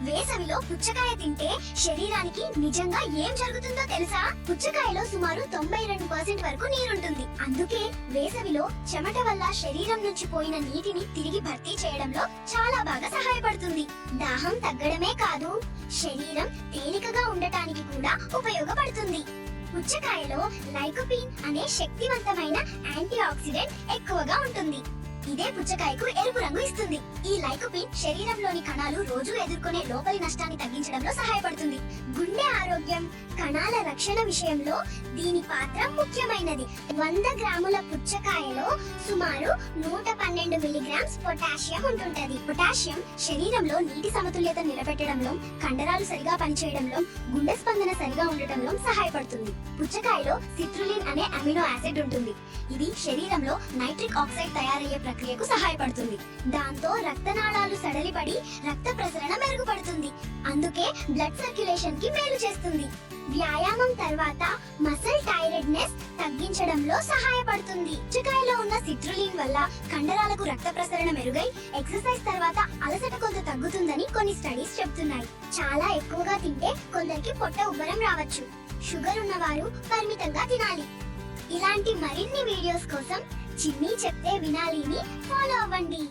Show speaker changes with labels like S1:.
S1: వేసవిలో పుచ్చకాయ తింటే శరీరానికి నిజంగా ఏం జరుగుతుందో తెలుసా? పుచ్చకాయలో సుమారు 92% వరకు నీరుంటుంది. అందుకే వేసవిలో చెమట వల్ల శరీరం నుంచి పోయిన నీటిని తిరిగి భర్తీ చేయడంలో చాలా బాగా సహాయపడుతుంది. దాహం తగ్గడమే కాదు, శరీరం తేలికగా ఉండటానికి కూడా ఉపయోగపడుతుంది. పుచ్చకాయలో లైకోపీన్ అనే శక్తివంతమైన యాంటీ ఆక్సిడెంట్ ఎక్కువగా ఉంటుంది. ఇదే పుచ్చకాయకు ఎరుపు రంగు ఇస్తుంది. ఈ లైకోపీన్ శరీరంలోని కణాలు రోజు ఎదుర్కొనే లోపలి నష్టాన్ని తగ్గించడంలో సహాయపడుతుంది. గుండె ఆరోగ్యం, కణాల రక్షణ విషయంలో దీని పాత్ర ముఖ్యమైనది. 100 గ్రాముల పుచ్చకాయలో సుమారు 112 మిల్లీగ్రామ్స్ పొటాషియం ఉంటుంటది. పొటాషియం శరీరంలో నీటి సమతుల్యత నిలబెట్టడంలో, కండరాలు సరిగా పనిచేయడంలో, గుండె స్పందన సరిగా ఉండటంలో సహాయపడుతుంది. పుచ్చకాయలో సిట్రులిన్ అనే అమినో యాసిడ్ ఉంటుంది. ఇది శరీరంలో నైట్రిక్ ఆక్సైడ్ తయారయ్యే ప్రక్రియకు సహాయపడుతుంది. దాంతో రక్తనాళాలు సడలిపడి రక్త ప్రసరణ మెరుగుపడుతుంది. అందుకే బ్లడ్ సర్క్యులేషన్ కి మేలు చేస్తుంది. వ్యాయామం తర్వాత మసిల్ టైర్డ్నెస్ తగ్గించడంలో సహాయపడుతుంది. పుచ్చకాయలో ఉన్న సిట్రులిన్ వల్ల కండరాలకు రక్త ప్రసరణ మెరుగై ఎక్సర్సైజ్ తర్వాత అలసట కొంత తగ్గుతుందని కొన్ని స్టడీస్ చెప్తున్నాయి. చాలా ఎక్కువగా తింటే కొందరికి పొట్ట ఉబ్బరం రావచ్చు. షుగర్ ఉన్నవారు పరిమితంగా తినాలి. ఇలాంటి మరిన్ని వీడియోస్ కోసం చిన్ని చెప్తే వినాలిని ఫాలో అవ్వండి.